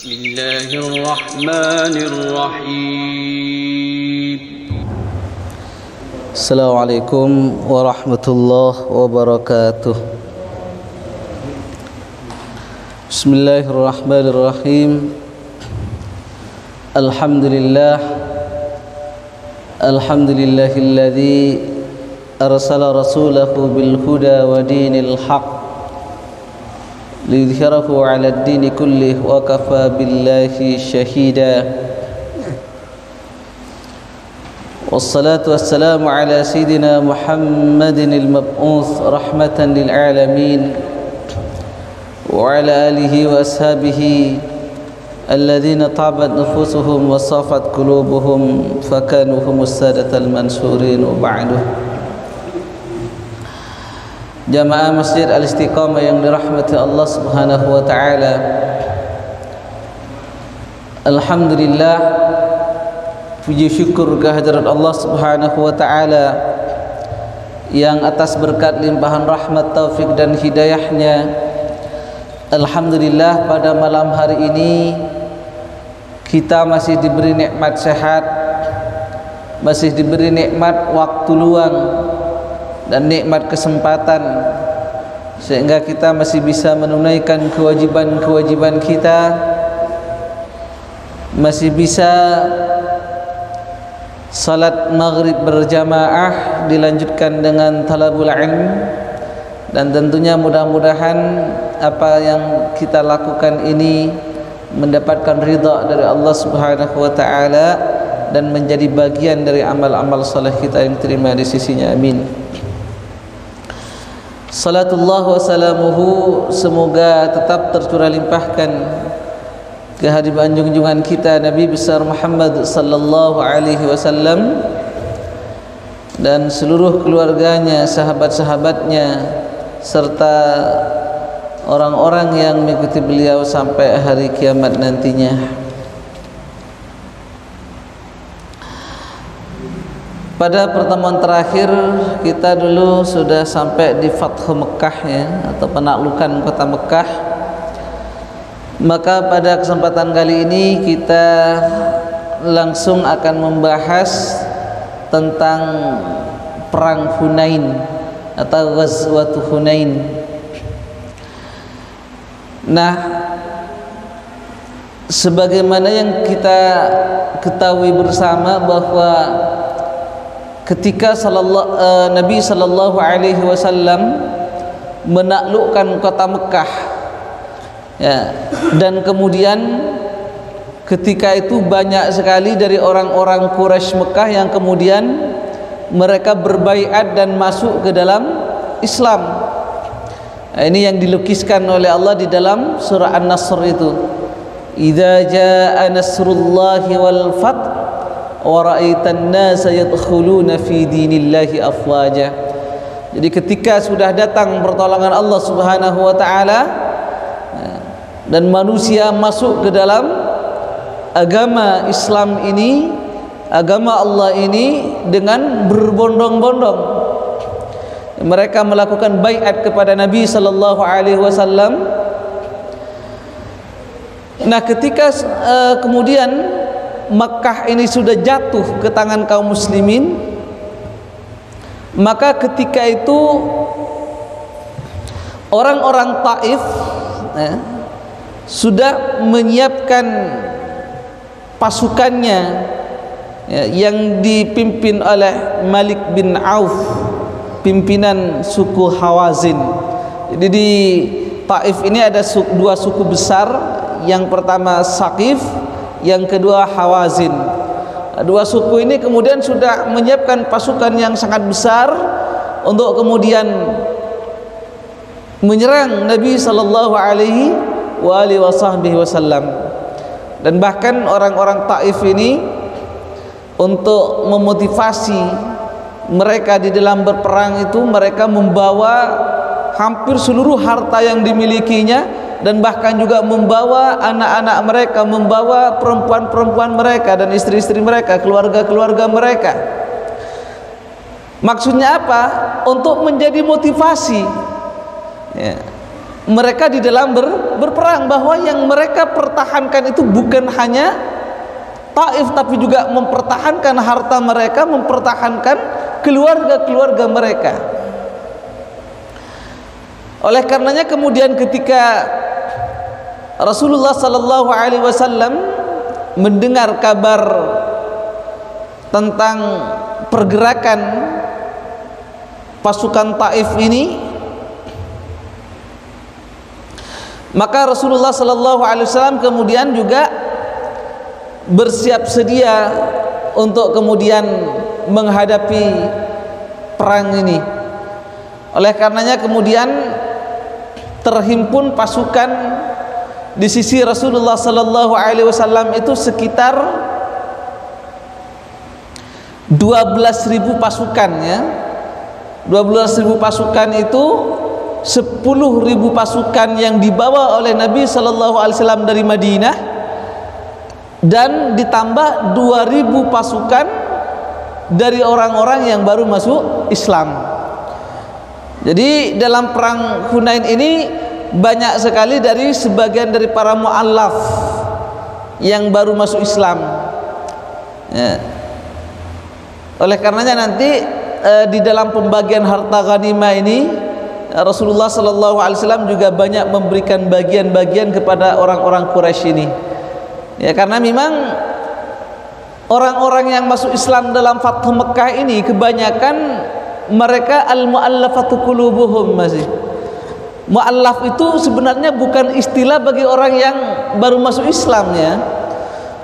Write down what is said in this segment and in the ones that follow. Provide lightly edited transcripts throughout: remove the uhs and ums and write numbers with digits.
Bismillahirrahmanirrahim. Assalamualaikum warahmatullahi wabarakatuh. Bismillahirrahmanirrahim. Alhamdulillahilladzi arsala rasulahu bil huda wa dinil haqq liyudhhirahu 'alad dini kullih wa kafa billahi shahida. Wassalatu wassalamu ala sayyidina Muhammadin al-mab'uts rahmatan lil alamin wa ala alihi wa ashabihi alladhina tabat nufusuhum wa safat qulubuhum fakanu humus sadatal mansurin wa ba'du. Jamaah Masjid Al-Istiqamah yang dirahmati Allah Subhanahu wa taala. Alhamdulillah, puji syukur kehadirat Allah Subhanahu wa taala yang atas berkat limpahan rahmat, taufik dan hidayahnya, alhamdulillah pada malam hari ini kita masih diberi nikmat sehat, masih diberi nikmat waktu luang dan nikmat kesempatan, sehingga kita masih bisa menunaikan kewajiban-kewajiban kita, masih bisa salat maghrib berjamaah dilanjutkan dengan talabul ilm, dan tentunya mudah-mudahan apa yang kita lakukan ini mendapatkan ridha dari Allah Subhanahu wa taala dan menjadi bagian dari amal-amal saleh kita yang terima di sisinya. Amin. Salatullah wa salamuhu, semoga tetap tercurah limpahkan kehadiran junjungan kita Nabi besar Muhammad sallallahu alaihi wasallam dan seluruh keluarganya, sahabat-sahabatnya serta orang-orang yang mengikuti beliau sampai hari kiamat nantinya. Pada pertemuan terakhir kita dulu sudah sampai di Fathu Mekah, ya, atau penaklukan kota Mekah. Maka pada kesempatan kali ini kita langsung akan membahas tentang perang Hunain atau Ghazwatu Hunain. Nah, sebagaimana yang kita ketahui bersama bahwa ketika Nabi sallallahu alaihi wasallam menaklukkan kota Mekah, ya, dan kemudian ketika itu banyak sekali dari orang-orang Quraisy Mekah yang kemudian mereka berbaiat dan masuk ke dalam Islam. Nah, ini yang dilukiskan oleh Allah di dalam surah An-Nasr itu. Idza jaa nasrullahi wal fath wa ra'aitan nasa yadkhuluna fi dinillahi afwaja. Jadi ketika sudah datang pertolongan Allah Subhanahu wa taala dan manusia masuk ke dalam agama Islam ini, agama Allah ini dengan berbondong-bondong, mereka melakukan baiat kepada Nabi sallallahu alaihi wasallam. Nah, ketika kemudian Makkah ini sudah jatuh ke tangan kaum muslimin, maka ketika itu orang-orang Taif sudah menyiapkan pasukannya, ya, yang dipimpin oleh Malik bin Auf, pimpinan suku Hawazin. Jadi di Taif ini ada dua suku besar, yang pertama Saqif, yang kedua Hawazin. Dua suku ini kemudian sudah menyiapkan pasukan yang sangat besar untuk kemudian menyerang Nabi sallallahu alaihi wasallam. Dan bahkan orang-orang Taif ini untuk memotivasi mereka di dalam berperang itu, mereka membawa hampir seluruh harta yang dimilikinya, dan bahkan juga membawa anak-anak mereka, membawa perempuan-perempuan mereka dan istri-istri mereka, keluarga-keluarga mereka. Maksudnya apa? Untuk menjadi motivasi, ya, mereka di dalam berperang, bahwa yang mereka pertahankan itu bukan hanya Taif, tapi juga mempertahankan harta mereka, mempertahankan keluarga-keluarga mereka. Oleh karenanya kemudian ketika Rasulullah sallallahu alaihi wasallam mendengar kabar tentang pergerakan pasukan Taif ini, maka Rasulullah sallallahu alaihi wasallam kemudian juga bersiap sedia untuk kemudian menghadapi perang ini. Oleh karenanya kemudian terhimpun pasukan di sisi Rasulullah sallallahu alaihi wasallam itu sekitar 12.000 pasukan, ya. 12.000 pasukan itu 10.000 pasukan yang dibawa oleh Nabi sallallahu alaihi wasallam dari Madinah, dan ditambah 2.000 pasukan dari orang-orang yang baru masuk Islam. Jadi dalam perang Hunain ini banyak sekali dari sebagian dari para mu'allaf yang baru masuk Islam, ya. Oleh karenanya nanti di dalam pembagian harta ghanimah ini Rasulullah sallallahu alaihi wasallam juga banyak memberikan bagian-bagian kepada orang-orang Quraisy ini. Ya, karena memang orang-orang yang masuk Islam dalam Fathu Mekah ini kebanyakan mereka al-mu'allafatu qulubuhum. Masih mu'allaf itu sebenarnya bukan istilah bagi orang yang baru masuk Islam, ya.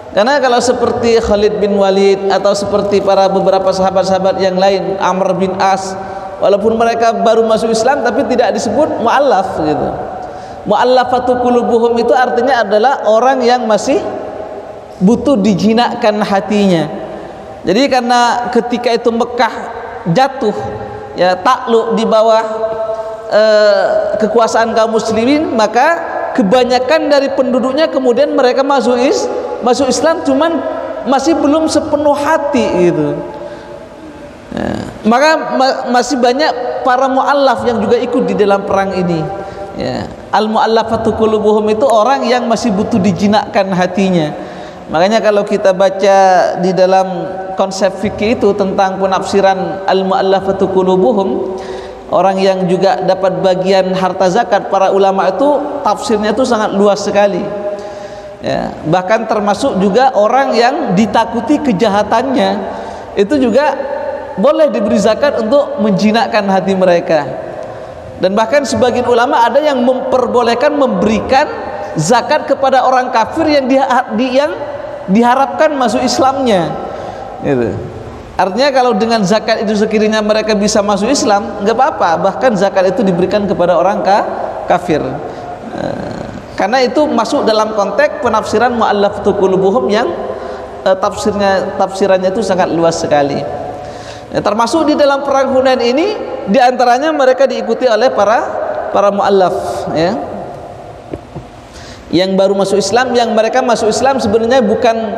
Karena kalau seperti Khalid bin Walid atau seperti para beberapa sahabat-sahabat yang lain, Amr bin As, walaupun mereka baru masuk Islam tapi tidak disebut mu'allaf gitu. Mu'allafatu qulubuhum itu artinya adalah orang yang masih butuh dijinakkan hatinya. Jadi karena ketika itu Mekah jatuh, ya, takluk di bawah kekuasaan kaum muslimin, maka kebanyakan dari penduduknya kemudian mereka masuk Islam, cuman masih belum sepenuh hati gitu, ya. Maka masih banyak para mu'allaf yang juga ikut di dalam perang ini, ya. Al-mu'allafatu qulubuhum itu orang yang masih butuh dijinakkan hatinya. Makanya kalau kita baca di dalam konsep fikih itu tentang penafsiran al-mu'allafatu qulubuhum, orang yang juga dapat bagian harta zakat, para ulama itu tafsirnya itu sangat luas sekali, ya. Bahkan termasuk juga orang yang ditakuti kejahatannya itu juga boleh diberi zakat untuk menjinakkan hati mereka. Dan bahkan sebagian ulama ada yang memperbolehkan memberikan zakat kepada orang kafir yang diharapkan masuk Islamnya, gitu. Artinya kalau dengan zakat itu sekiranya mereka bisa masuk Islam, nggak apa-apa. Bahkan zakat itu diberikan kepada orang kafir, karena itu masuk dalam konteks penafsiran mu'allafatu qulubuhum yang tafsirannya itu sangat luas sekali. Ya, termasuk di dalam perang Hunain ini, diantaranya mereka diikuti oleh para mu'allaf, ya, yang baru masuk Islam, yang mereka masuk Islam sebenarnya bukan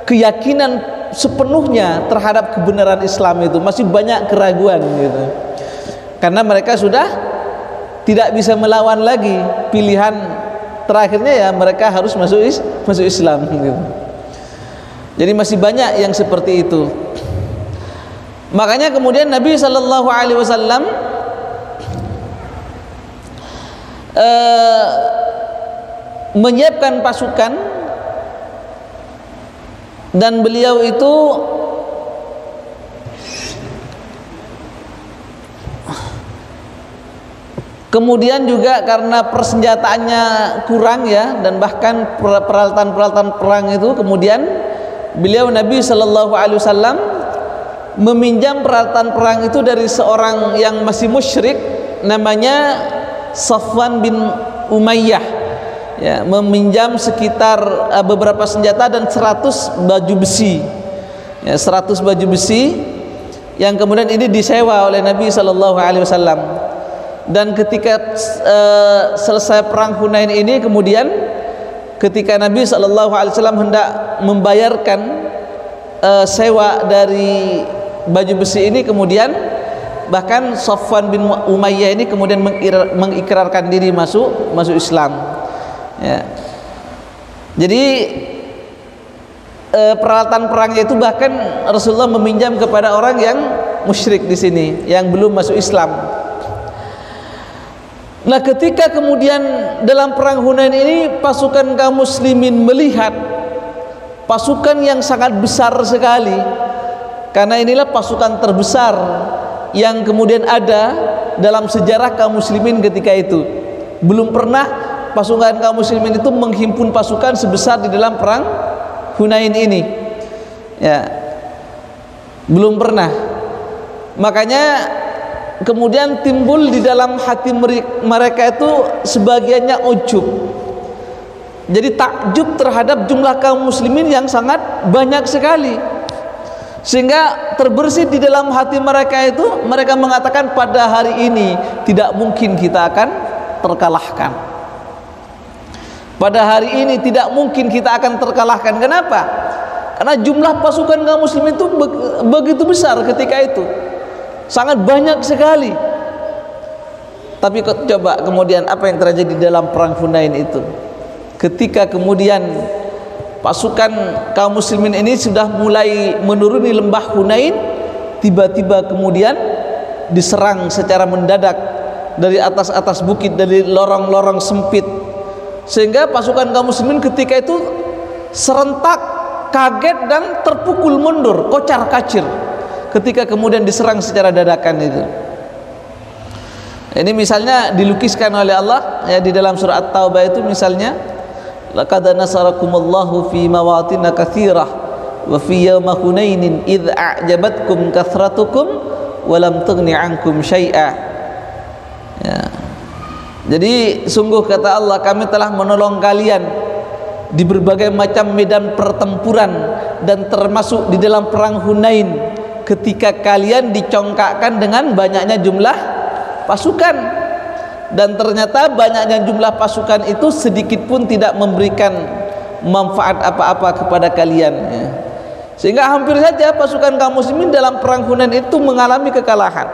keyakinan sepenuhnya terhadap kebenaran Islam, itu masih banyak keraguan gitu. Karena mereka sudah tidak bisa melawan lagi, pilihan terakhirnya ya mereka harus masuk Islam gitu. Jadi masih banyak yang seperti itu. Makanya kemudian Nabi sallallahu alaihi wasallam menyiapkan pasukan, dan beliau itu kemudian juga karena persenjataannya kurang, ya, dan bahkan peralatan-peralatan perang itu, kemudian beliau Nabi sallallahu alaihi wasallam meminjam peralatan perang itu dari seorang yang masih musyrik, namanya Safwan bin Umayyah, ya, meminjam sekitar beberapa senjata dan 100 baju besi, ya, 100 baju besi yang kemudian ini disewa oleh Nabi sallallahu alaihi wasallam. Dan ketika selesai perang Hunain ini, kemudian ketika Nabi sallallahu alaihi wasallam hendak membayarkan sewa dari baju besi ini, kemudian bahkan Safwan bin Umayyah ini kemudian mengikrarkan diri masuk Islam. Ya. Jadi peralatan perangnya itu bahkan Rasulullah meminjam kepada orang yang musyrik di sini, yang belum masuk Islam. Nah, ketika kemudian dalam perang Hunain ini pasukan kaum muslimin melihat pasukan yang sangat besar sekali, karena inilah pasukan terbesar yang kemudian ada dalam sejarah kaum muslimin ketika itu. Belum pernah pasukan kaum muslimin itu menghimpun pasukan sebesar di dalam perang Hunain ini. Ya. Belum pernah. Makanya kemudian timbul di dalam hati mereka itu sebagiannya ujub. Jadi takjub terhadap jumlah kaum muslimin yang sangat banyak sekali. Sehingga terbersih di dalam hati mereka itu, mereka mengatakan pada hari ini tidak mungkin kita akan terkalahkan. Pada hari ini tidak mungkin kita akan terkalahkan. Kenapa? Karena jumlah pasukan kaum muslimin itu begitu besar ketika itu, sangat banyak sekali. Tapi coba kemudian apa yang terjadi dalam perang Hunain itu? Ketika kemudian pasukan kaum muslimin ini sudah mulai menuruni lembah Hunain, tiba-tiba kemudian diserang secara mendadak dari atas bukit, dari lorong-lorong sempit, sehingga pasukan kaum muslimin ketika itu serentak kaget dan terpukul mundur, kocar-kacir ketika kemudian diserang secara dadakan itu. Ini misalnya dilukiskan oleh Allah ya di dalam surah At-Taubah itu, misalnya laqad nasarakumullahu fi mawatin katsirah wa fi yawma hunainin idz a'jabatkum kathratukum wa lam tughni 'ankum syai'a. Ya. Jadi sungguh kata Allah, kami telah menolong kalian di berbagai macam medan pertempuran, dan termasuk di dalam perang Hunain ketika kalian dicongkakkan dengan banyaknya jumlah pasukan. Dan ternyata banyaknya jumlah pasukan itu sedikit pun tidak memberikan manfaat apa-apa kepada kalian ya. Sehingga hampir saja pasukan kaum muslimin dalam perang Hunain itu mengalami kekalahan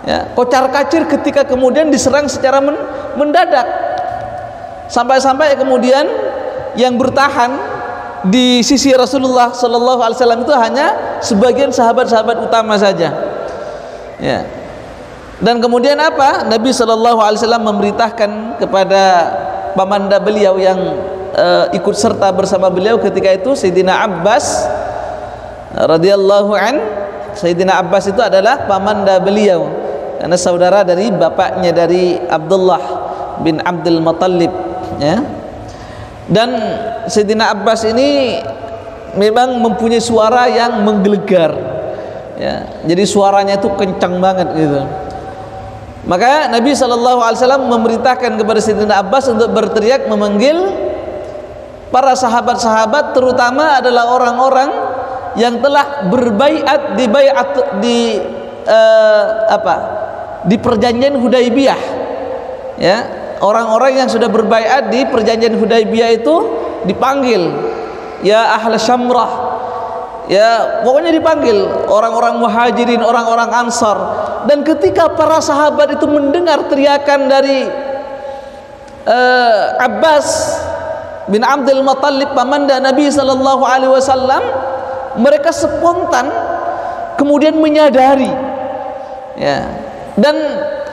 ya, kocar-kacir ketika kemudian diserang secara mendadak. Sampai-sampai kemudian yang bertahan di sisi Rasulullah Sallallahu Alaihi Wasallam itu hanya sebagian sahabat-sahabat utama saja ya. Dan kemudian apa? Nabi Sallallahu Alaihi Wasallam memberitakan kepada pamanda beliau yang ikut serta bersama beliau ketika itu, Sayyidina Abbas radhiyallahu an. Sayyidina Abbas itu adalah pamanda beliau karena saudara dari bapaknya, dari Abdullah bin Abdul Muttalib ya. Dan Sayyidina Abbas ini memang mempunyai suara yang menggelegar ya. Jadi suaranya itu kencang banget gitu. Maka Nabi SAW memerintahkan kepada Sayyidina Abbas untuk berteriak memanggil para sahabat-sahabat, terutama adalah orang-orang yang telah berbaiat di perjanjian Hudaibiyah ya. Orang-orang yang sudah berbaiat di perjanjian Hudaibiyah itu dipanggil, ya ahla Syamrah ya, pokoknya dipanggil orang-orang Muhajirin, orang-orang Ansar. Dan ketika para sahabat itu mendengar teriakan dari Abbas bin Abdul Muttalib, pamanda Nabi Sallallahu Alaihi Wasallam, mereka spontan kemudian menyadari ya, dan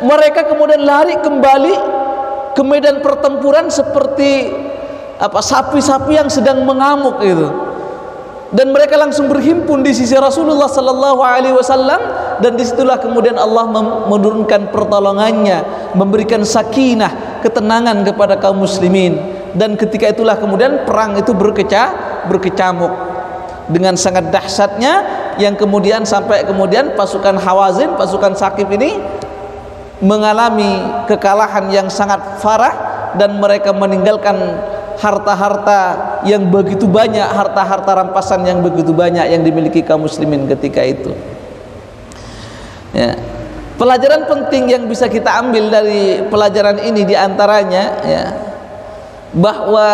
mereka kemudian lari kembali ke medan pertempuran seperti sapi-sapi yang sedang mengamuk gitu. Dan mereka langsung berhimpun di sisi Rasulullah Sallallahu Alaihi Wasallam, dan disitulah kemudian Allah menurunkan pertolongannya, memberikan sakinah, ketenangan kepada kaum muslimin. Dan ketika itulah kemudian perang itu berkecamuk dengan sangat dahsyatnya, yang kemudian sampai kemudian pasukan Hawazin, pasukan Saqif ini mengalami kekalahan yang sangat parah, dan mereka meninggalkan harta-harta yang begitu banyak, harta-harta rampasan yang begitu banyak yang dimiliki kaum muslimin ketika itu ya. Pelajaran penting yang bisa kita ambil dari pelajaran ini diantaranya ya, bahwa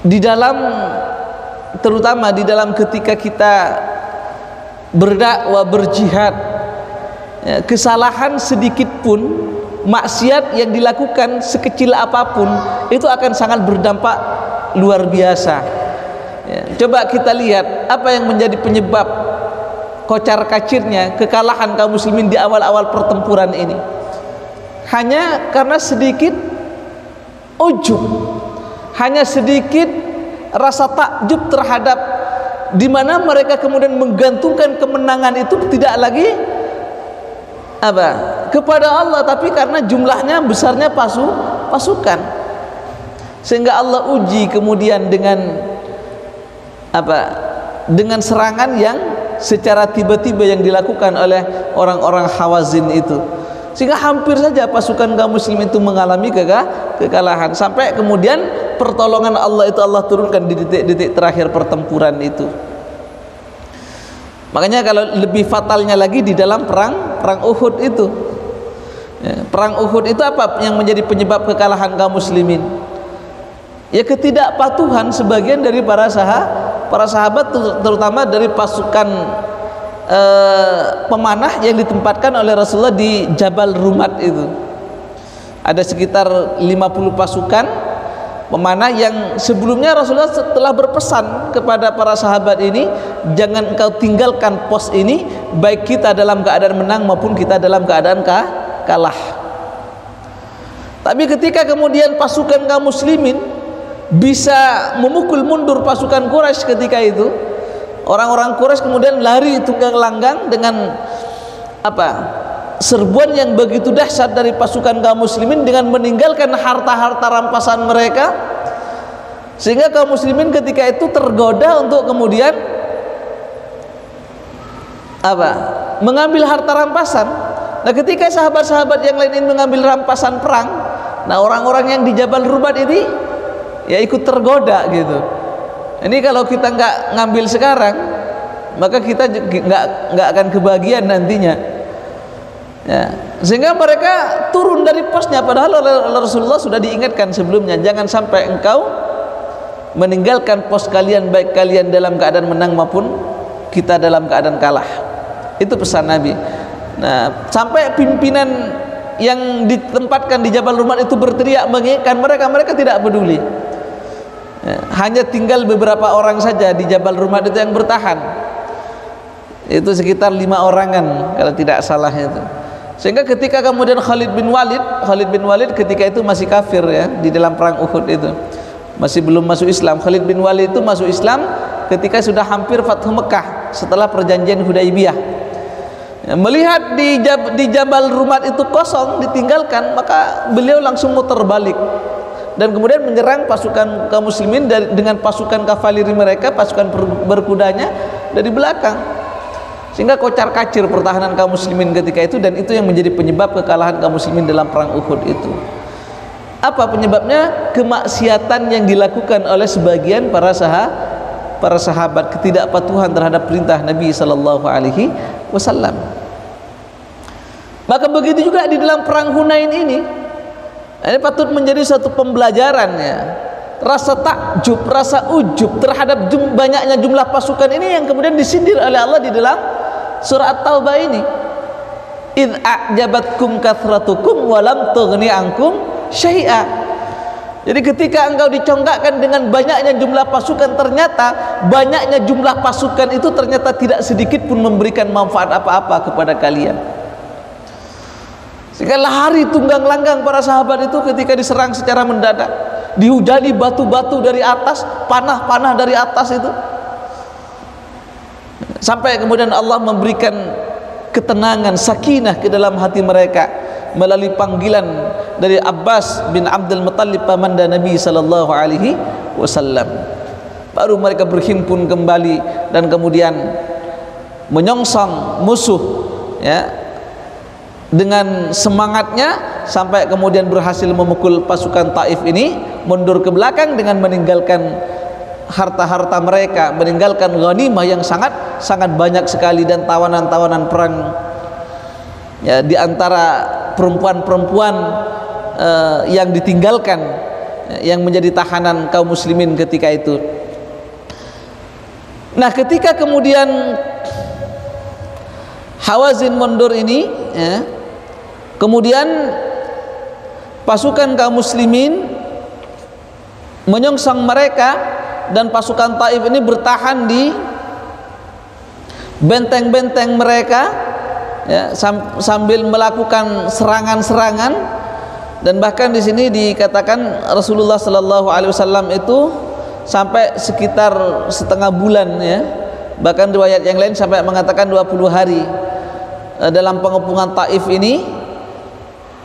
di dalam, terutama di dalam ketika kita berdakwah, berjihad, ya, kesalahan sedikit pun, maksiat yang dilakukan sekecil apapun itu akan sangat berdampak luar biasa. Ya, coba kita lihat apa yang menjadi penyebab kocar kacirnya kekalahan kaum muslimin di awal-awal pertempuran ini. Hanya karena sedikit ujub, hanya sedikit rasa takjub terhadap di mana mereka kemudian menggantungkan kemenangan itu tidak lagi kepada Allah, tapi karena jumlahnya besarnya pasukan, sehingga Allah uji kemudian dengan dengan serangan yang secara tiba-tiba yang dilakukan oleh orang-orang Hawazin itu, sehingga hampir saja pasukan kaum muslim itu mengalami kekalahan, sampai kemudian pertolongan Allah itu Allah turunkan di detik-detik terakhir pertempuran itu. Makanya kalau lebih fatalnya lagi di dalam perang Uhud itu, ya, perang Uhud itu apa yang menjadi penyebab kekalahan kaum muslimin? Ya, ketidakpatuhan sebagian dari para sahabat, terutama dari pasukan pemanah yang ditempatkan oleh Rasulullah di Jabal Rumat itu. Ada sekitar 50 pasukan pemanah yang sebelumnya Rasulullah telah berpesan kepada para sahabat ini, jangan engkau tinggalkan pos ini, baik kita dalam keadaan menang maupun kita dalam keadaan kalah. Tapi ketika kemudian pasukan kaum muslimin bisa memukul mundur pasukan Quraisy ketika itu, orang-orang Quraisy kemudian lari tunggang langgang dengan serbuan yang begitu dahsyat dari pasukan kaum muslimin dengan meninggalkan harta-harta rampasan mereka, sehingga kaum muslimin ketika itu tergoda untuk kemudian mengambil harta rampasan. Nah, ketika sahabat-sahabat yang lain ini mengambil rampasan perang, nah orang-orang yang di Jabal Rumat ini ya ikut tergoda gitu. Ini kalau kita nggak ngambil sekarang, maka kita nggak akan kebagian nantinya. Ya, sehingga mereka turun dari posnya, padahal Rasulullah sudah diingatkan sebelumnya, jangan sampai engkau meninggalkan pos kalian, baik kalian dalam keadaan menang maupun kita dalam keadaan kalah. Itu pesan Nabi. Nah, sampai pimpinan yang ditempatkan di Jabal Rumat itu berteriak mengingatkan mereka tidak peduli. Ya, hanya tinggal beberapa orang saja di Jabal Rumat itu yang bertahan. Itu sekitar 5 orangan kalau tidak salah itu. Sehingga ketika kemudian Khalid bin Walid ketika itu masih kafir ya, di dalam perang Uhud itu masih belum masuk Islam. Khalid bin Walid itu masuk Islam ketika sudah hampir Fathu Mekah setelah perjanjian Hudaibiyah. Ya, melihat di Jabal Rumat itu kosong, ditinggalkan, maka beliau langsung muter balik dan kemudian menyerang pasukan kaum muslimin dengan pasukan kavaleri mereka, pasukan berkudanya dari belakang, sehingga kocar kacir pertahanan kaum muslimin ketika itu, dan itu yang menjadi penyebab kekalahan kaum muslimin dalam perang Uhud itu. Apa penyebabnya? Kemaksiatan yang dilakukan oleh sebagian para sahabat, ketidakpatuhan terhadap perintah Nabi sallallahu alaihi wasallam. Maka begitu juga di dalam perang Hunain ini patut menjadi satu pembelajaran ya. Rasa takjub, rasa ujub terhadap banyaknya jumlah pasukan ini yang kemudian disindir oleh Allah di dalam surah At-Taubah ini. Idz a'jabatkum kathratukum wa lam tughni ankum syai'a. Jadi ketika engkau dicongkakkan dengan banyaknya jumlah pasukan, ternyata banyaknya jumlah pasukan itu ternyata tidak sedikit pun memberikan manfaat apa-apa kepada kalian. Sehingga lari tunggang langgang para sahabat itu ketika diserang secara mendadak, dihujani batu-batu dari atas, panah-panah dari atas itu, sampai kemudian Allah memberikan ketenangan, sakinah ke dalam hati mereka melalui panggilan dari Abbas bin Abdul Muttalib pamanda Nabi sallallahu alaihi wasallam. Baru mereka berhimpun kembali dan kemudian menyongsong musuh ya dengan semangatnya, sampai kemudian berhasil memukul pasukan Taif ini mundur ke belakang dengan meninggalkan harta-harta mereka, meninggalkan ghanimah yang sangat banyak sekali dan tawanan-tawanan perang ya, di antara perempuan-perempuan yang ditinggalkan yang menjadi tahanan kaum muslimin ketika itu. Nah, ketika kemudian Hawazin mundur ini, ya. Kemudian pasukan kaum muslimin menyongsong mereka, dan pasukan Taif ini bertahan di benteng-benteng mereka, ya, sambil melakukan serangan-serangan. Dan bahkan di sini dikatakan Rasulullah Sallallahu Alaihi Wasallam itu sampai sekitar setengah bulan, ya. Bahkan riwayat yang lain sampai mengatakan 20 hari dalam pengepungan Taif ini.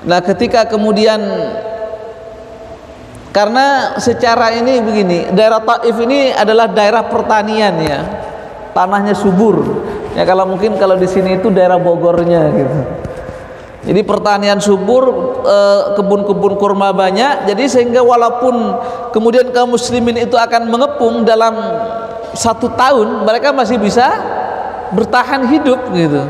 Nah, ketika kemudian, karena secara ini begini, daerah Taif ini adalah daerah pertanian, ya, tanahnya subur, ya. Kalau mungkin kalau di sini itu daerah Bogornya gitu. Jadi pertanian subur, kebun-kebun kurma banyak. Jadi sehingga walaupun kemudian kaum muslimin itu akan mengepung dalam 1 tahun, mereka masih bisa bertahan hidup gitu.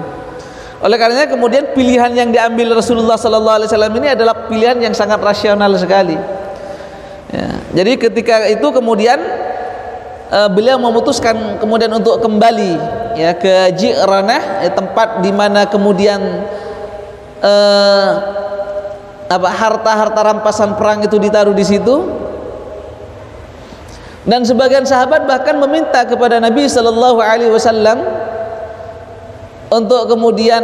Oleh karenanya kemudian pilihan yang diambil Rasulullah Sallallahu Alaihi Wasallam ini adalah pilihan yang sangat rasional sekali, ya. Jadi ketika itu kemudian beliau memutuskan kemudian untuk kembali, ya, ke Ji'ranah, ya, tempat di mana kemudian harta-harta rampasan perang itu ditaruh di situ. Dan sebagian sahabat bahkan meminta kepada Nabi Sallallahu Alaihi Wasallam untuk kemudian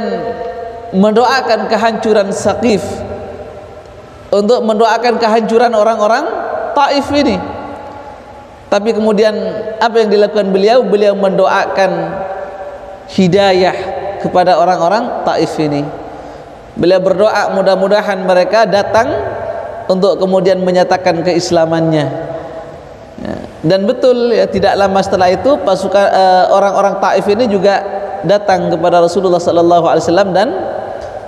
mendoakan kehancuran Saqif, untuk mendoakan kehancuran orang-orang Taif ini. Tapi kemudian apa yang dilakukan beliau? Beliau mendoakan hidayah kepada orang-orang Taif ini. Beliau berdoa mudah-mudahan mereka datang untuk kemudian menyatakan keislamannya, ya. Dan betul, ya, tidak lama setelah itu pasukan orang-orang Taif ini juga datang kepada Rasulullah Sallallahu Alaihi Wasallam, dan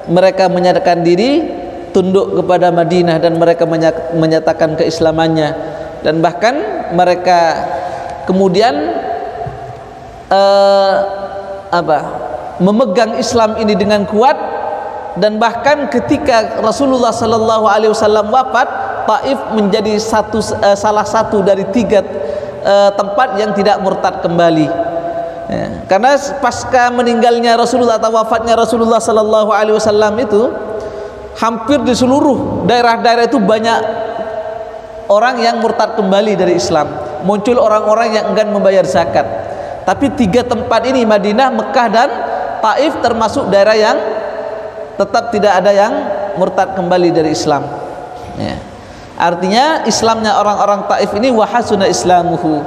mereka menyatakan diri tunduk kepada Madinah, dan mereka menyatakan keislamannya. Dan bahkan mereka kemudian memegang Islam ini dengan kuat. Dan bahkan ketika Rasulullah Sallallahu Alaihi Wasallam wafat, Taif menjadi salah satu dari 3 tempat yang tidak murtad kembali, ya. Karena pasca meninggalnya Rasulullah atau wafatnya Rasulullah Sallallahu Alaihi Wasallam itu, hampir di seluruh daerah-daerah itu banyak orang yang murtad kembali dari Islam. Muncul orang-orang yang enggan membayar zakat. Tapi 3 tempat ini, Madinah, Mekah, dan Taif, termasuk daerah yang tetap tidak ada yang murtad kembali dari Islam, ya. Artinya Islamnya orang-orang Taif ini wahasuna islamuhu,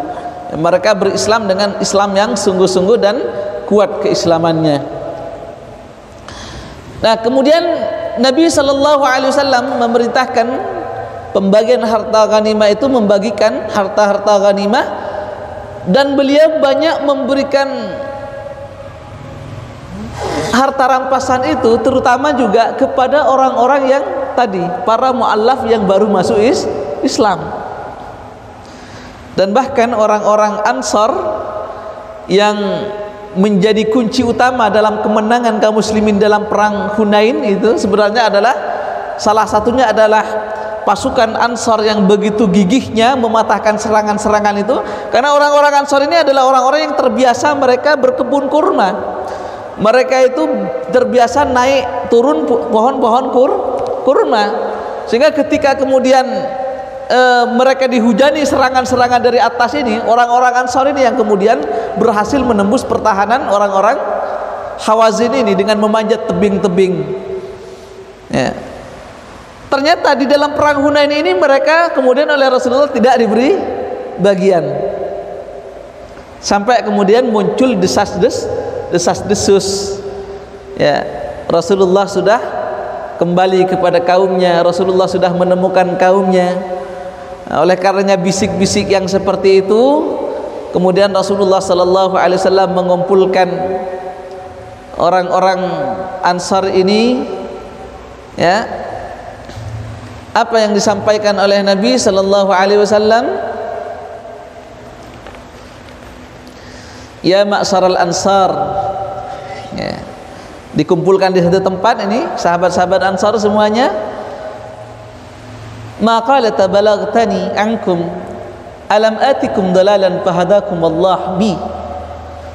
mereka berislam dengan Islam yang sungguh-sungguh dan kuat keislamannya. Nah, kemudian Nabi Sallallahu Alaihi Wasallam memerintahkan pembagian harta ghanimah itu, membagikan harta-harta ghanimah, dan beliau banyak memberikan harta rampasan itu terutama juga kepada orang-orang yang tadi, para mu'allaf yang baru masuk Islam. Dan bahkan orang-orang Ansar yang menjadi kunci utama dalam kemenangan kaum muslimin dalam perang Hunain itu sebenarnya adalah, salah satunya adalah pasukan Ansar yang begitu gigihnya mematahkan serangan-serangan itu. Karena orang-orang Ansar ini adalah orang-orang yang terbiasa mereka berkebun kurma. Mereka itu terbiasa naik turun pohon-pohon kurma, sehingga ketika kemudian mereka dihujani serangan-serangan dari atas ini, orang-orang Ansar ini yang kemudian berhasil menembus pertahanan orang-orang Hawazin ini dengan memanjat tebing-tebing, ya. Ternyata di dalam perang Hunain ini mereka kemudian oleh Rasulullah tidak diberi bagian, sampai kemudian muncul desas-desus, ya. Rasulullah sudah kembali kepada kaumnya, Rasulullah sudah menemukan kaumnya. Nah, oleh karenanya bisik-bisik yang seperti itu, kemudian Rasulullah Sallallahu Alaihi Wasallam mengumpulkan orang-orang Ansar ini, ya. Apa yang disampaikan oleh Nabi Sallallahu Alaihi Wasallam? Ya ma'syaral ansar, ya. Dikumpulkan di satu tempat ini sahabat-sahabat Ansar semuanya. Maqala tabalaghtani ankum alam atikum dalalan fahadakum Allah bi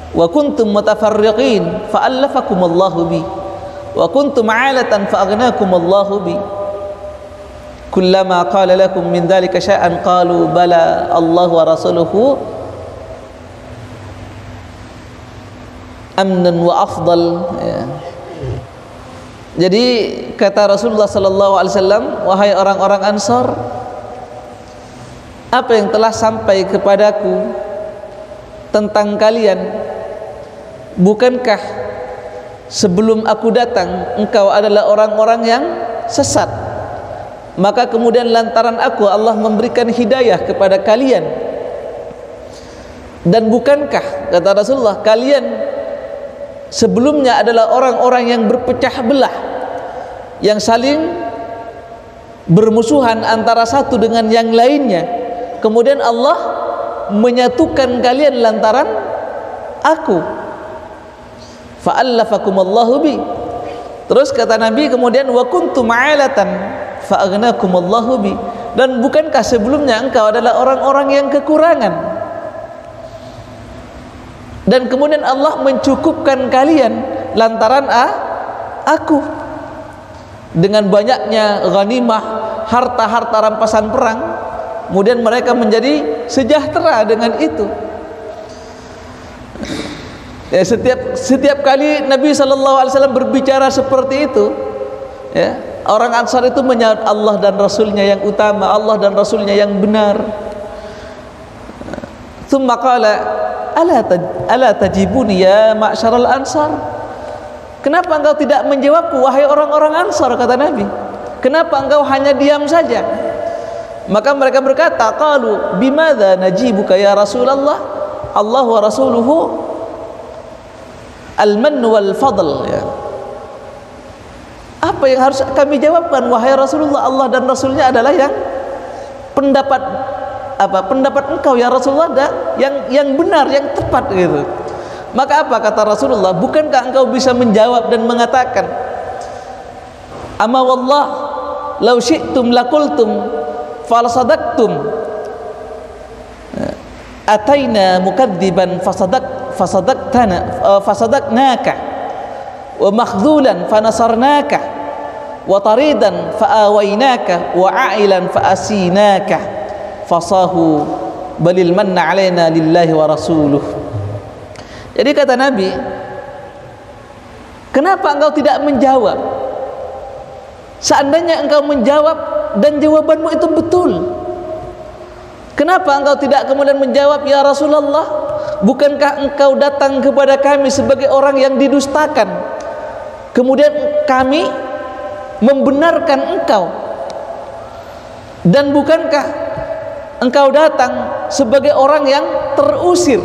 wa kuntum mutafarriqin fa'allafakumullahu bi wa kuntum 'alatan fa'aghnakumullahu bi kullama qala lakum min dzalika syai'an qalu bala Allah wa rasuluhu amnan wa afdal. Ya. Jadi kata Rasulullah sallallahu alaihi wasallam, wahai orang-orang Ansar, apa yang telah sampai kepadaku tentang kalian, bukankah sebelum aku datang engkau adalah orang-orang yang sesat, maka kemudian lantaran aku Allah memberikan hidayah kepada kalian, dan bukankah kata Rasulullah kalian sebelumnya adalah orang-orang yang berpecah belah, yang saling bermusuhan antara satu dengan yang lainnya, kemudian Allah menyatukan kalian lantaran aku, fa'allafakumullahu bi. Terus kata Nabi kemudian wa kuntum 'alatan fa'aghnakumullahu bi, dan bukankah sebelumnya engkau adalah orang-orang yang kekurangan, dan kemudian Allah mencukupkan kalian lantaran aku, dengan banyaknya ghanimah, harta-harta rampasan perang, kemudian mereka menjadi sejahtera dengan itu. Ya, setiap kali Nabi SAW berbicara seperti itu, ya, orang Ansar itu menyebut Allah dan Rasulnya yang utama, Allah dan Rasulnya yang benar. Tsumma qala ala tajibuni ya ma'syaral Ansar, kenapa engkau tidak menjawabku wahai orang-orang Ansar, kata Nabi, kenapa engkau hanya diam saja? Maka mereka berkata, qalu bimadza najibuka ya Rasulullah, Allah wa rasuluhu al-mann wal fadl. Ya. Apa yang harus kami jawabkan wahai Rasulullah, Allah dan Rasulnya adalah yang pendapat engkau ya Rasulullah, yang benar, yang tepat gitu. Maka apa kata Rasulullah, bukankah engkau bisa menjawab dan mengatakan, ama wallah law syi'tum laqultum falsadaqtum ataina mukadziban fasadaqnaka wa makhzulan fanasarnaka wa taridan faawainaka wa a'ilan faasinaka fasahu balil manna alaina lillahi wa rasuluh. Jadi kata Nabi, kenapa engkau tidak menjawab? Seandainya engkau menjawab dan jawabanmu itu betul, kenapa engkau tidak kemudian menjawab, ya Rasulullah, bukankah engkau datang kepada kami sebagai orang yang didustakan, kemudian kami membenarkan engkau, dan bukankah engkau datang sebagai orang yang terusir,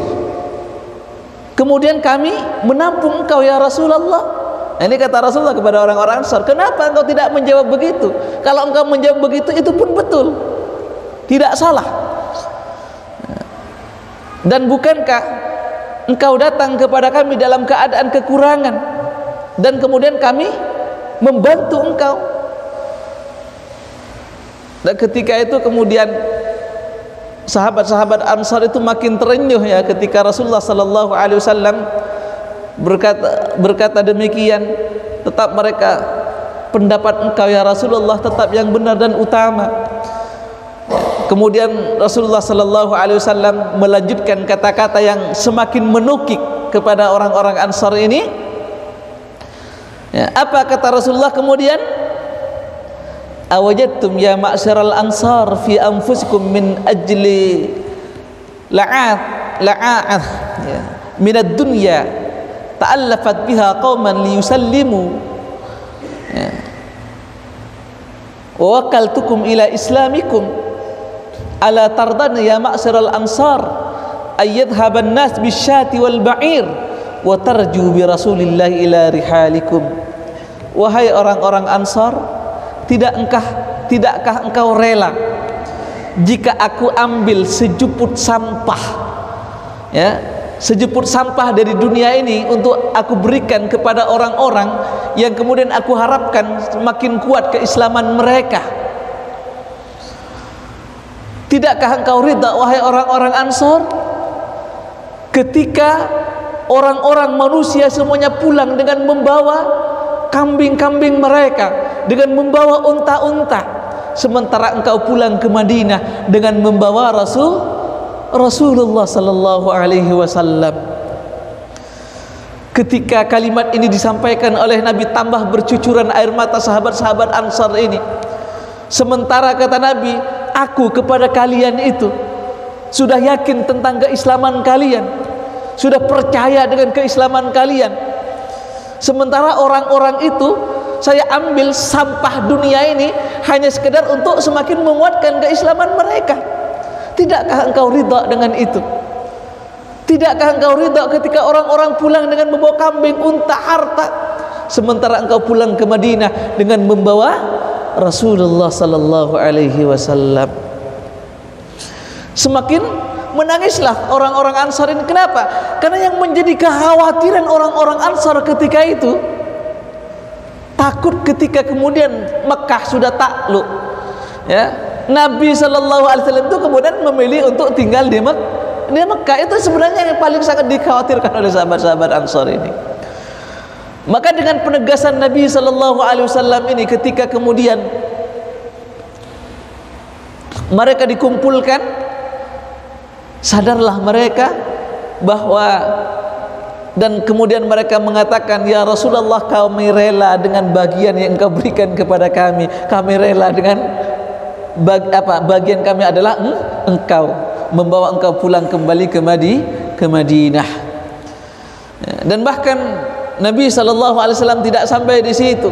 kemudian kami menampung engkau ya Rasulullah. Nah, ini kata Rasulullah kepada orang-orang Ansar, kenapa engkau tidak menjawab begitu? Kalau engkau menjawab begitu, itu pun betul, tidak salah. Dan bukankah engkau datang kepada kami dalam keadaan kekurangan, dan kemudian kami membantu engkau? Dan ketika itu kemudian sahabat-sahabat Ansar itu makin terenyuh ya, ketika Rasulullah sallallahu alaihi wasallam berkata demikian, tetap mereka pendapat engkau ya Rasulullah tetap yang benar dan utama. Kemudian Rasulullah sallallahu alaihi wasallam melanjutkan kata-kata yang semakin menukik kepada orang-orang Ansar ini. Ya, apa kata Rasulullah kemudian? Awajadtum ya ma'syaral ansar fi anfusikum min ajli la'at ya, minad dunya ta'allafat biha qauman liyusallimu ya, wa wakaltukum ila islamikum ala tardan ya ma'syaral ansar ayyadhaban nas bisyati wal ba'ir wa tarju bi rasulillah ila rihalikum. Wahai orang-orang Ansar, tidakkah engkau rela jika aku ambil sejuput sampah, ya, sejuput sampah dari dunia ini untuk aku berikan kepada orang-orang yang kemudian aku harapkan semakin kuat keislaman mereka? Tidakkah engkau ridha wahai orang-orang Ansar ketika orang-orang manusia semuanya pulang dengan membawa kambing-kambing mereka, dengan membawa unta-unta, sementara engkau pulang ke Madinah dengan membawa Rasulullah sallallahu alaihi wasallam. Ketika kalimat ini disampaikan oleh Nabi, tambah bercucuran air mata sahabat-sahabat Ansar ini. Sementara kata Nabi, aku kepada kalian itu sudah yakin tentang keislaman kalian, sudah percaya dengan keislaman kalian. Sementara orang-orang itu saya ambil sampah dunia ini hanya sekedar untuk semakin menguatkan keislaman mereka. Tidakkah engkau ridha dengan itu? Tidakkah engkau ridha ketika orang-orang pulang dengan membawa kambing, unta, harta, sementara engkau pulang ke Madinah dengan membawa Rasulullah sallallahu alaihi wasallam? Semakin menangislah orang-orang Ansar ini. Kenapa? Karena yang menjadi kekhawatiran orang-orang Ansar ketika itu, takut ketika kemudian Mekah sudah takluk, ya, Nabi sallallahu alaihi wasallam itu kemudian memilih untuk tinggal di Mekah. Itu sebenarnya yang paling sangat dikhawatirkan oleh sahabat-sahabat Ansar ini. Maka dengan penegasan Nabi sallallahu alaihi wasallam ini, ketika kemudian mereka dikumpulkan, sadarlah mereka bahwa, dan kemudian mereka mengatakan, ya Rasulullah, kami rela dengan bagian yang engkau berikan kepada kami. Kami rela dengan bagian kami adalah engkau, membawa engkau pulang kembali ke Madinah. Dan bahkan Nabi SAW tidak sampai di situ.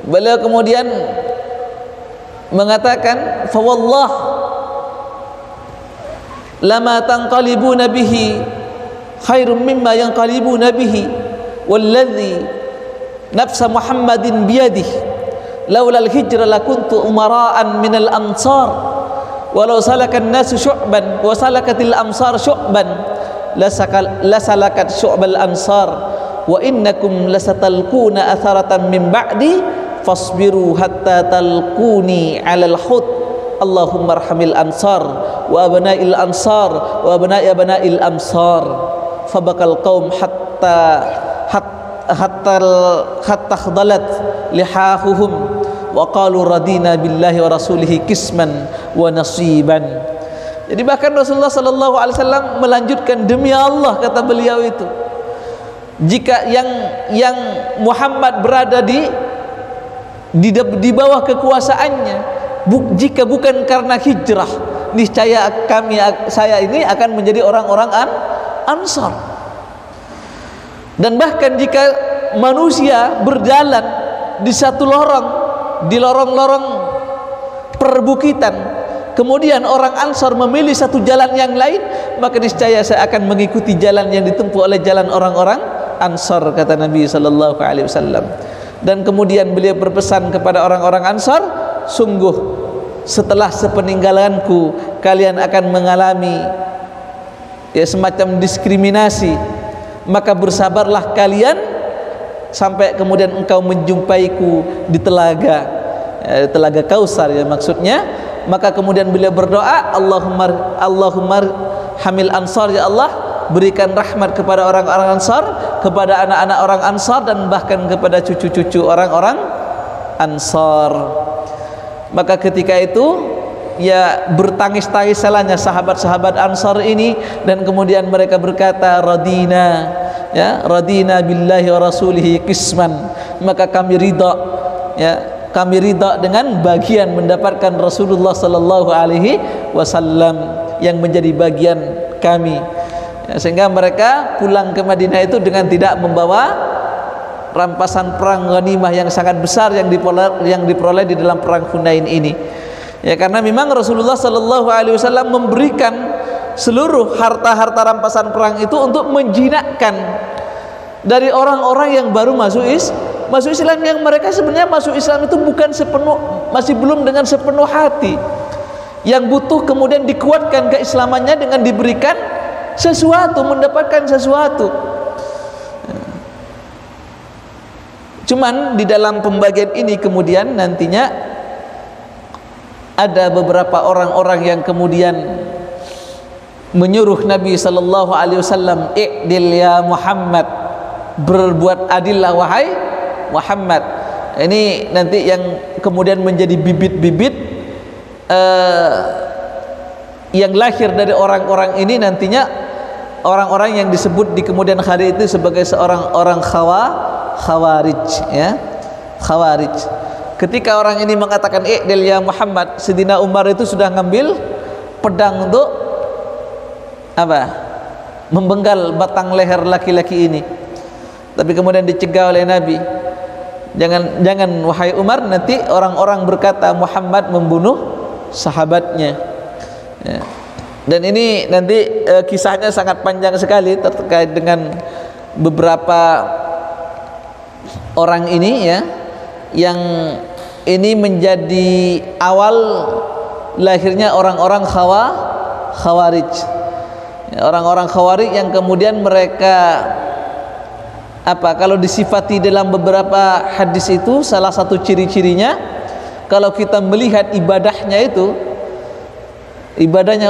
Beliau kemudian mengatakan, fa wallah lama tanqalibuna bihi khairum mimma yanqalibuna bihi walladhi nafsa Muhammadin biyadihi laula al-hijra lakuntu umara'an minal ansar walau salakan nasu syu'ban wa salakatil amsar syu'ban lasalakat syu'bal ansar wa innakum lasatalquna atharatan min ba'di fasbiru hatta talquni 'alal hud. Allahumma arhamil ansar wa abna'il ansar wa abna'il amsar. Fabakal qaum hatta khadalat lihahuhum wa qalu radina billahi wa rasulihi kisman wa nasiban. Jadi bahkan Rasulullah sallallahu alaihi wasallam melanjutkan, demi Allah, kata beliau itu, jika yang Muhammad berada di bawah kekuasaannya, jika bukan karena hijrah, niscaya saya ini akan menjadi orang-orang Ansar. Dan bahkan jika manusia berjalan di satu lorong, di lorong-lorong perbukitan, kemudian orang Ansar memilih satu jalan yang lain, maka niscaya saya akan mengikuti jalan yang ditempuh oleh jalan orang-orang Ansar, kata Nabi sallallahu alaihi wasallam. Dan kemudian beliau berpesan kepada orang-orang Ansar, sungguh setelah sepeninggalanku kalian akan mengalami semacam diskriminasi, maka bersabarlah kalian sampai kemudian engkau menjumpaiku di telaga Kausar, ya maksudnya. Maka kemudian beliau berdoa, Allahumma hamil ansar, ya Allah, berikan rahmat kepada orang-orang Ansar, kepada anak-anak orang Ansar, dan bahkan kepada cucu-cucu orang-orang Ansar. Maka ketika itu ya bertangis-tangisalahnya sahabat-sahabat Ansar ini, dan kemudian mereka berkata, radina, ya, radina billahi wa rasulihi qisman, maka kami ridha, ya, kami ridha dengan bagian mendapatkan Rasulullah sallallahu alaihi wasallam yang menjadi bagian kami. Ya, sehingga mereka pulang ke Madinah itu dengan tidak membawa rampasan perang ghanimah yang sangat besar yang diperoleh di dalam perang Hunain ini. Ya, karena memang Rasulullah sallallahu alaihi wasallam memberikan seluruh harta-harta rampasan perang itu untuk menjinakkan dari orang-orang yang baru masuk Islam, yang mereka sebenarnya masuk Islam itu masih belum dengan sepenuh hati, yang butuh kemudian dikuatkan keislamannya dengan diberikan sesuatu, mendapatkan sesuatu. Cuman di dalam pembagian ini kemudian nantinya ada beberapa orang-orang yang kemudian menyuruh Nabi sallallahu alaihi wasallam, "I'dil ya Muhammad." Berbuat adillah wahai Muhammad. Ini nanti yang kemudian menjadi bibit-bibit yang lahir dari orang-orang ini, nantinya orang-orang yang disebut di kemudian hari itu sebagai seorang orang khawarij, ya, khawarij. Ketika orang ini mengatakan i'dil ya Muhammad, Sayyidina Umar itu sudah ngambil pedang untuk apa? Membenggal batang leher laki-laki ini. Tapi kemudian dicegah oleh Nabi. Jangan wahai Umar, nanti orang-orang berkata Muhammad membunuh sahabatnya. Ya. Dan ini nanti kisahnya sangat panjang sekali terkait dengan beberapa orang ini, ya, yang ini menjadi awal lahirnya orang-orang khawarij. Ya, orang-orang khawarij yang kemudian mereka kalau disifati dalam beberapa hadis itu, salah satu ciri-cirinya kalau kita melihat ibadahnya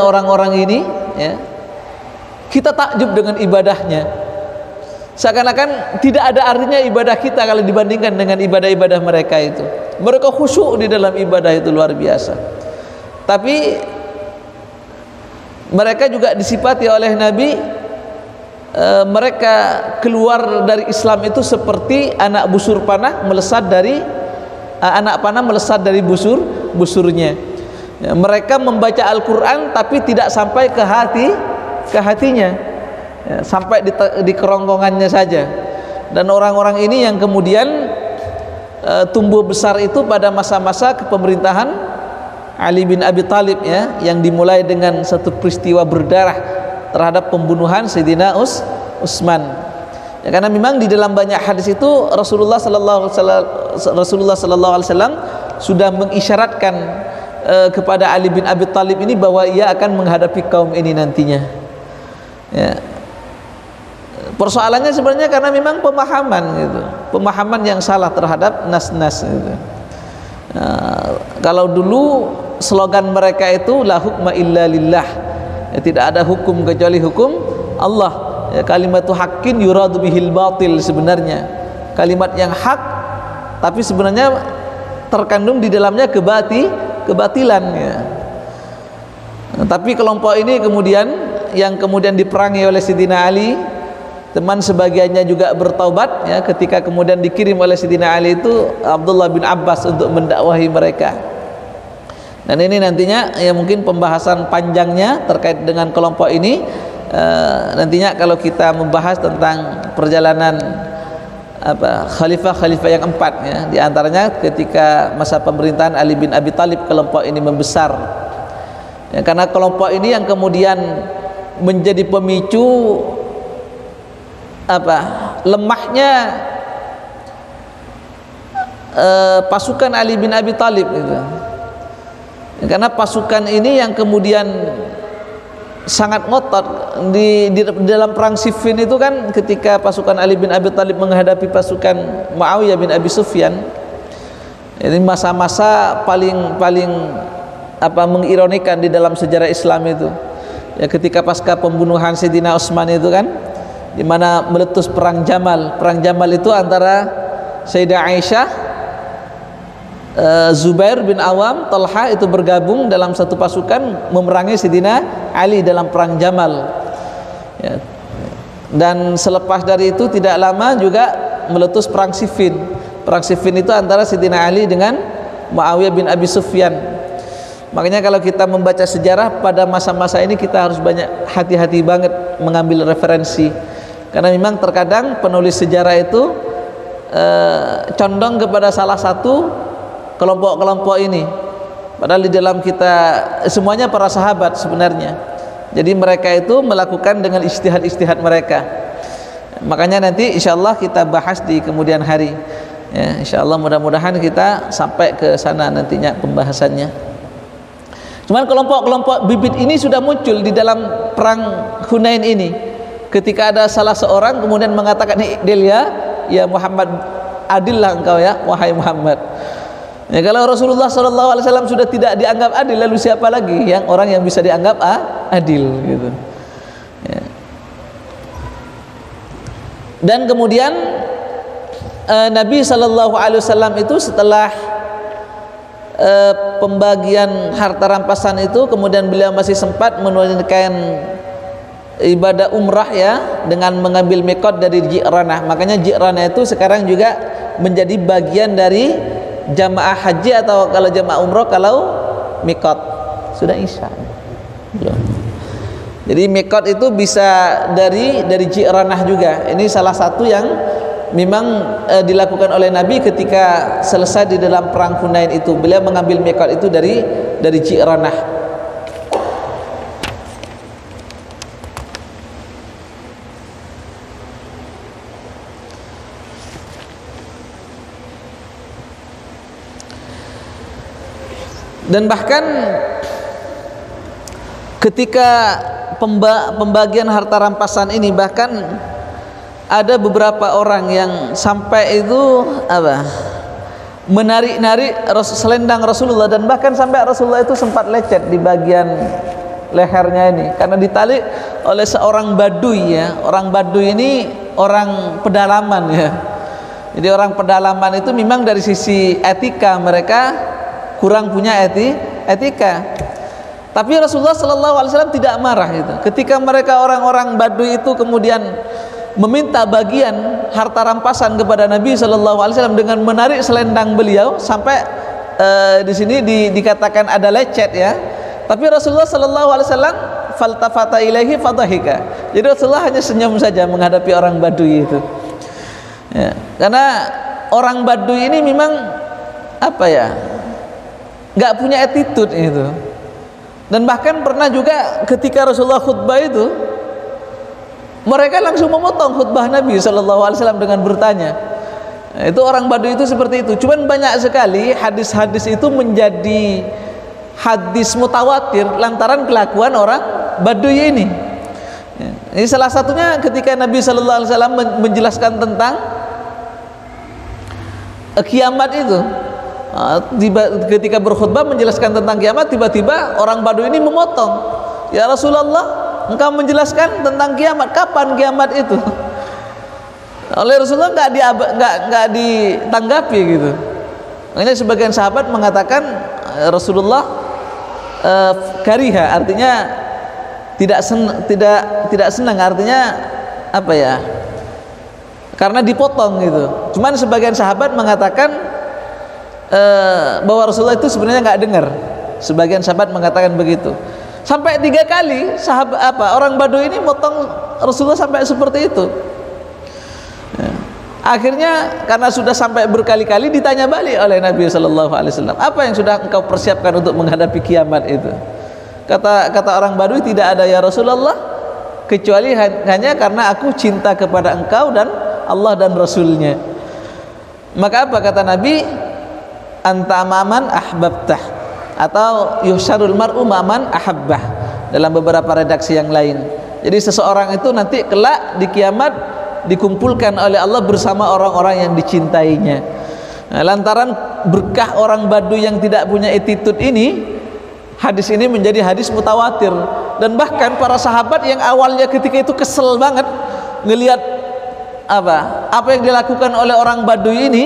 orang-orang ini, ya, kita takjub dengan ibadahnya, seakan-akan tidak ada artinya ibadah kita kalau dibandingkan dengan ibadah-ibadah mereka itu. Mereka khusyuk di dalam ibadah itu luar biasa. Tapi mereka juga disifati oleh Nabi, mereka keluar dari Islam itu seperti anak panah melesat dari busurnya. Ya, mereka membaca Al-Quran tapi tidak sampai ke hatinya, ya, sampai di kerongkongannya saja. Dan orang-orang ini yang kemudian tumbuh besar itu pada masa-masa kepemerintahan Ali bin Abi Thalib, ya, yang dimulai dengan satu peristiwa berdarah terhadap pembunuhan Sayyidina Utsman. Ya, karena memang di dalam banyak hadis itu Rasulullah sallallahu alaihi wasallam sudah mengisyaratkan kepada Ali bin Abi Thalib ini bahwa ia akan menghadapi kaum ini nantinya. Ya. Persoalannya sebenarnya karena memang pemahaman yang salah terhadap nas-nas gitu. Kalau dulu slogan mereka itu la hukma illa lillah, ya, tidak ada hukum kecuali hukum Allah, ya, kalimatu haqqin yuradu bihil batil. Sebenarnya kalimat yang hak tapi sebenarnya terkandung di dalamnya kebatilan, ya. Tapi kelompok ini yang kemudian diperangi oleh Sayyidina Ali, teman sebagiannya juga bertaubat, ya, ketika kemudian dikirim oleh Sayyidina Ali itu Abdullah bin Abbas untuk mendakwahi mereka. Dan ini nantinya, ya, mungkin pembahasan panjangnya terkait dengan kelompok ini nantinya kalau kita membahas tentang perjalanan khalifah-khalifah yang 4, ya, di antaranya ketika masa pemerintahan Ali bin Abi Thalib kelompok ini membesar, ya, karena kelompok ini yang kemudian menjadi pemicu lemahnya pasukan Ali bin Abi Thalib gitu. Karena pasukan ini yang kemudian sangat ngotot di dalam perang Siffin itu kan, ketika pasukan Ali bin Abi Thalib menghadapi pasukan Muawiyah bin Abi Sufyan. Ini masa-masa paling mengironikan di dalam sejarah Islam itu. Ya, ketika pasca pembunuhan Sayyidina Utsman itu kan, di mana meletus perang Jamal. Perang Jamal itu antara Sayyidah Aisyah, Zubair bin Awam, Talha itu bergabung dalam satu pasukan memerangi Sayyidina Ali dalam perang Jamal, ya. Dan selepas dari itu tidak lama juga meletus perang Siffin. Perang Siffin itu antara Sayyidina Ali dengan Muawiyah bin Abi Sufyan. Makanya kalau kita membaca sejarah pada masa-masa ini kita harus banyak hati-hati banget mengambil referensi, karena memang terkadang penulis sejarah itu condong kepada salah satu kelompok-kelompok ini, padahal di dalam kita semuanya para sahabat sebenarnya. Jadi mereka itu melakukan dengan ijtihad mereka. Makanya nanti insyaallah kita bahas di kemudian hari, ya, insyaallah mudah-mudahan kita sampai ke sana nantinya pembahasannya. Cuman kelompok-kelompok bibit ini sudah muncul di dalam perang Hunain ini, ketika ada salah seorang kemudian mengatakan, "Idil ya Muhammad, adillah engkau ya wahai Muhammad." Ya, kalau Rasulullah SAW sudah tidak dianggap adil, lalu siapa lagi yang bisa dianggap adil gitu. Dan kemudian Nabi Shallallahu Alaihi Wasallam itu setelah pembagian harta rampasan itu, kemudian beliau masih sempat menunaikan ibadah umrah ya, dengan mengambil mikot dari Ji'ranah. Makanya Ji'ranah itu sekarang juga menjadi bagian dari jamaah haji, atau kalau jamaah umrah kalau mikot. Sudah isya belum? Jadi mikot itu bisa dari Ji'ranah juga. Ini salah satu yang memang dilakukan oleh Nabi ketika selesai di dalam perang Hunain itu. Beliau mengambil mikot itu dari Ji'ranah. Dan bahkan ketika pembagian harta rampasan ini, bahkan ada beberapa orang yang sampai itu menarik-narik selendang Rasulullah, dan bahkan sampai Rasulullah itu sempat lecet di bagian lehernya ini karena ditali oleh seorang badui ya. Orang badui ini orang pedalaman ya. Jadi orang pedalaman itu memang dari sisi etika mereka kurang punya etika. Tapi Rasulullah Sallallahu Alaihi Wasallam tidak marah itu. Ketika mereka orang-orang Badui itu kemudian meminta bagian harta rampasan kepada Nabi Sallallahu Alaihi Wasallam dengan menarik selendang beliau, sampai di sini dikatakan ada lecet ya. Tapi Rasulullah Sallallahu Alaihi Wasallam faltafata ilaihi fadhahika. Jadi Rasulullah hanya senyum saja menghadapi orang Badui itu. Ya, karena orang Badui ini memang nggak punya attitude itu. Dan bahkan pernah juga ketika Rasulullah khutbah itu, mereka langsung memotong khutbah Nabi Shallallahu Alaihi Wasallam dengan bertanya. Itu orang Badui itu seperti itu. Cuman banyak sekali hadis-hadis itu menjadi hadis mutawatir lantaran kelakuan orang Badui ini. Ini salah satunya ketika Nabi Shallallahu Alaihi Wasallam menjelaskan tentang kiamat itu. Ketika berkhutbah menjelaskan tentang kiamat, tiba-tiba orang Badui ini memotong. Ya Rasulullah, engkau menjelaskan tentang kiamat, kapan kiamat itu? Oleh Rasulullah nggak ditanggapi gitu. Makanya sebagian sahabat mengatakan Rasulullah kariha, artinya tidak senang, artinya karena dipotong gitu. Cuman sebagian sahabat mengatakan bahwa Rasulullah itu sebenarnya nggak dengar. Sebagian sahabat mengatakan begitu. Sampai 3 kali orang Badui ini motong Rasulullah sampai seperti itu. Akhirnya karena sudah sampai berkali-kali, ditanya balik oleh Nabi Shallallahu Alaihi Wasallam, apa yang sudah engkau persiapkan untuk menghadapi kiamat itu? Kata orang Badui, tidak ada ya Rasulullah, kecuali hanya karena aku cinta kepada engkau dan Allah dan Rasulnya. Maka apa kata Nabi? Anta maman ahbabtah, atau yusyarul mar'u maman ahabbah, dalam beberapa redaksi yang lain. Jadi seseorang itu nanti kelak di kiamat dikumpulkan oleh Allah bersama orang-orang yang dicintainya. Nah, lantaran berkah orang Badui yang tidak punya attitude ini, hadis ini menjadi hadis mutawatir. Dan bahkan para sahabat yang awalnya ketika itu kesel banget ngelihat apa yang dilakukan oleh orang Badui ini,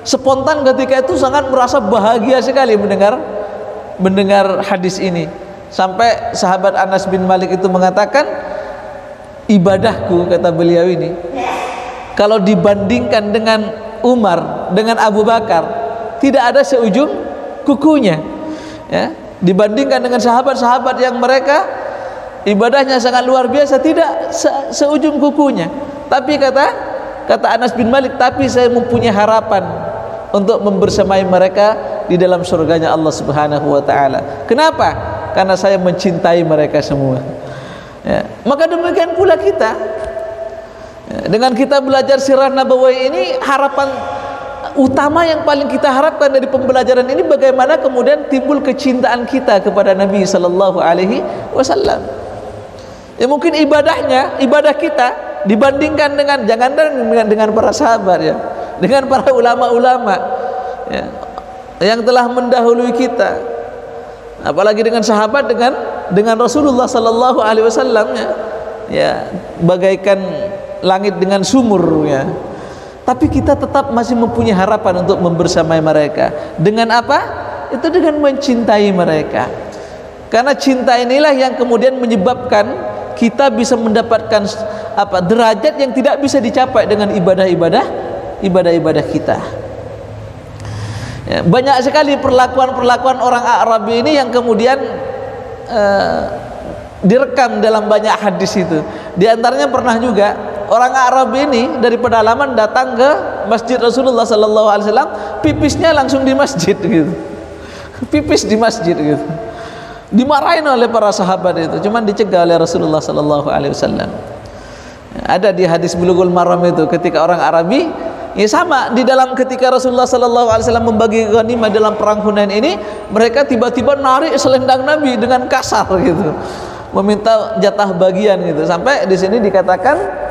spontan ketika itu sangat merasa bahagia sekali mendengar hadis ini. Sampai sahabat Anas bin Malik itu mengatakan, ibadahku, kata beliau ini, kalau dibandingkan dengan Umar, dengan Abu Bakar, tidak ada seujung kukunya ya. Dibandingkan dengan sahabat-sahabat yang mereka ibadahnya sangat luar biasa, tidak seujung kukunya. Tapi kata Anas bin Malik, tapi saya mempunyai harapan untuk membersamai mereka di dalam surganya Allah Subhanahu wa taala. Kenapa? Karena saya mencintai mereka semua. Ya. Maka demikian pula kita. Ya, dengan kita belajar sirah nabawiyah ini, harapan utama yang paling kita harapkan dari pembelajaran ini, bagaimana kemudian timbul kecintaan kita kepada Nabi Sallallahu Alaihi Wasallam. Ya mungkin ibadah kita dibandingkan dengan para sahabat ya, dengan para ulama-ulama ya, yang telah mendahului kita, apalagi dengan sahabat, dengan Rasulullah Sallallahu Alaihi Wasallam ya, bagaikan langit dengan sumur ya. Tapi kita tetap masih mempunyai harapan untuk membersamai mereka. Dengan apa? Itu dengan mencintai mereka. Karena cinta inilah yang kemudian menyebabkan kita bisa mendapatkan derajat yang tidak bisa dicapai dengan ibadah-ibadah kita. Ya, banyak sekali perlakuan-perlakuan orang Arabi ini yang kemudian direkam dalam banyak hadis itu. Di antaranya pernah juga orang Arabi ini dari pedalaman datang ke masjid Rasulullah sallallahu alaihi wasallam, pipisnya langsung di masjid gitu. Pipis di masjid gitu. Dimarahin oleh para sahabat itu, cuman dicegah oleh Rasulullah sallallahu alaihi wasallam. Ada di hadis Bulughul Maram itu ketika orang Arabi ya sama di dalam ketika Rasulullah sallallahu alaihi wasallam membagi ghanimah dalam perang Hunain ini, mereka tiba-tiba narik selendang Nabi dengan kasar gitu. Meminta jatah bagian gitu. Sampai di sini dikatakan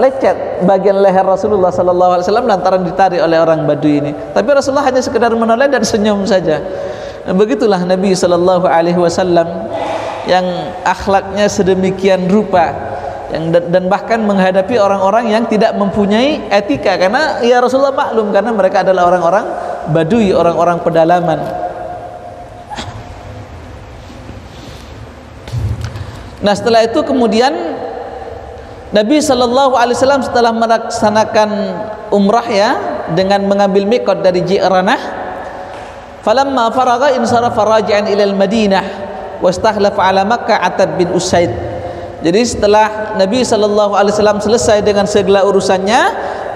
lecet bagian leher Rasulullah sallallahu alaihi wasallam lantaran ditarik oleh orang Badui ini. Tapi Rasulullah hanya sekedar menoleh dan senyum saja. Nah, begitulah Nabi sallallahu alaihi wasallam yang akhlaknya sedemikian rupa, yang dan bahkan menghadapi orang-orang yang tidak mempunyai etika, karena ya Rasulullah maklum karena mereka adalah orang-orang Badui, orang-orang pedalaman. Nah, setelah itu kemudian Nabi sallallahu alaihi wasallam setelah melaksanakan umrah ya dengan mengambil miqat dari Ji'ranah, falamma faragha insarafa raji'an ila al-Madinah wastakhlafa ala Makkah Attab bin Usaid. Jadi setelah Nabi sallallahu alaihi wasallam selesai dengan segala urusannya,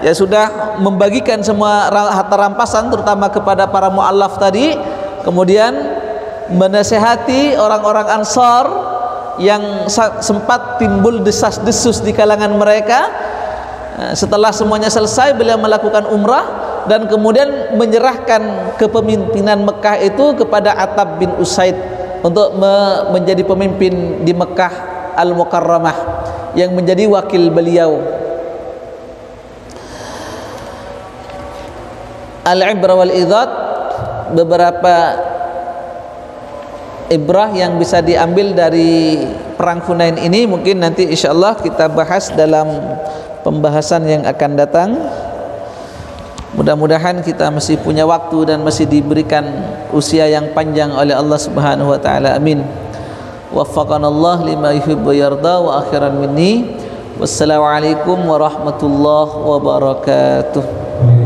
ya sudah membagikan semua harta rampasan terutama kepada para muallaf tadi, kemudian menasihati orang-orang Ansar yang sempat timbul desas-desus di kalangan mereka. Setelah semuanya selesai, beliau melakukan umrah dan kemudian menyerahkan kepemimpinan Mekah itu kepada Attab bin Usaid untuk menjadi pemimpin di Mekah Al-Mukarramah, yang menjadi wakil beliau. Al-ibrah wal idhat, beberapa ibrah yang bisa diambil dari perang Hunain ini mungkin nanti insyaallah kita bahas dalam pembahasan yang akan datang. Mudah-mudahan kita masih punya waktu dan masih diberikan usia yang panjang oleh Allah Subhanahu wa taala. Amin. Waffaqanallah lima yuhibbu yarda wa akhiran minni. Wassalamualaikum warahmatullahi wabarakatuh.